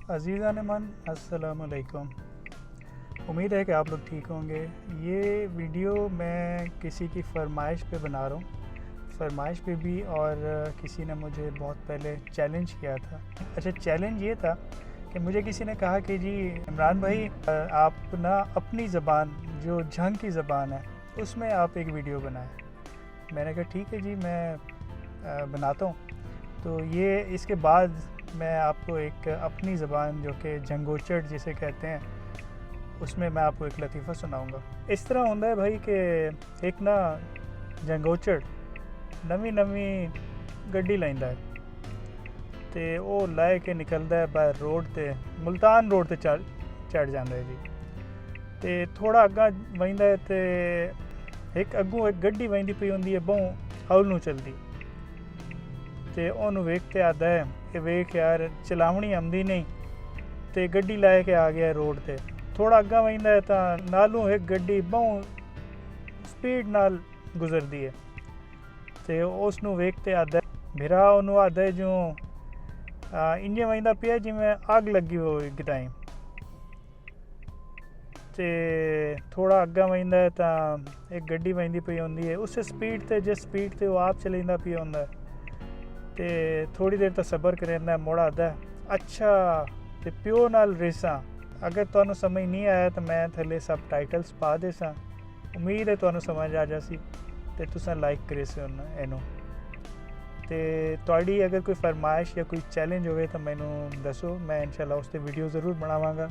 अज़ीज़ान मन अस्सलामुअलैकुम। उम्मीद है कि आप लोग ठीक होंगे। ये वीडियो मैं किसी की फरमाइश पे बना रहा हूँ, फरमाइश पे भी, और किसी ने मुझे बहुत पहले चैलेंज किया था। अच्छा, चैलेंज ये था कि मुझे किसी ने कहा कि जी इमरान भाई, आप ना अपनी ज़बान, जो झंग की ज़बान है, उसमें आप एक वीडियो बनाएं। मैंने कहा ठीक है जी, मैं बनाता हूँ। तो ये इसके बाद मैं आपको एक अपनी ज़बान, जो कि झंगोचड़ जिसे कहते हैं, उसमें मैं आपको एक लतीफ़ा सुनाऊंगा। इस तरह होता है भाई कि एक ना झंगोचड़ नवी नवी गड्डी लैंदा है ते वो लै के निकलता है बाहर रोड ते, मुल्तान रोड ते चढ़ जाता है जी। ते थोड़ा अग्गा वहींदा है ते एक अग्गों एक गड्डी वहींदी पई होंदी है, बहु हौल नूं चलदी। ते ओनू वेख के आदा है कि वेख यार, चलावनी आंदी नहीं, ते गड्डी लै के आ गया रोड ते। थोड़ा अग्गा वहींदा है तो नालों एक गड्डी बहु स्पीड नाल गुजरदी है। ते उसनू वेख के आदा है भिरा, ओनू आदा है जो इंजे वहींदा पिया जिवें अग लगी हो किताई। ते थोड़ा अग्गा वहींदा है तो एक गड्डी वहींदी पई होंदी है, उस स्पीड ते जिस स्पीड ते वो आप चलेंदा पिया होंदा है। ते थोड़ी देर तो सबर करेंदा, मुड़ आदा है अच्छा ते प्यो नाल रेसां। अगर तुहानू समझ नहीं आया तो मैं थल्ले सब टाइटल्स पा देसां, उम्मीद है तुहानू समझ आ जासी ते तुसां लाइक करे से इनू। ते तुहाडी अगर कोई फरमाइश या कोई चैलेंज होवे तो मैनू दसो, मैं इंशाल्लाह उस ते वीडियो ज़रूर बनावांगा।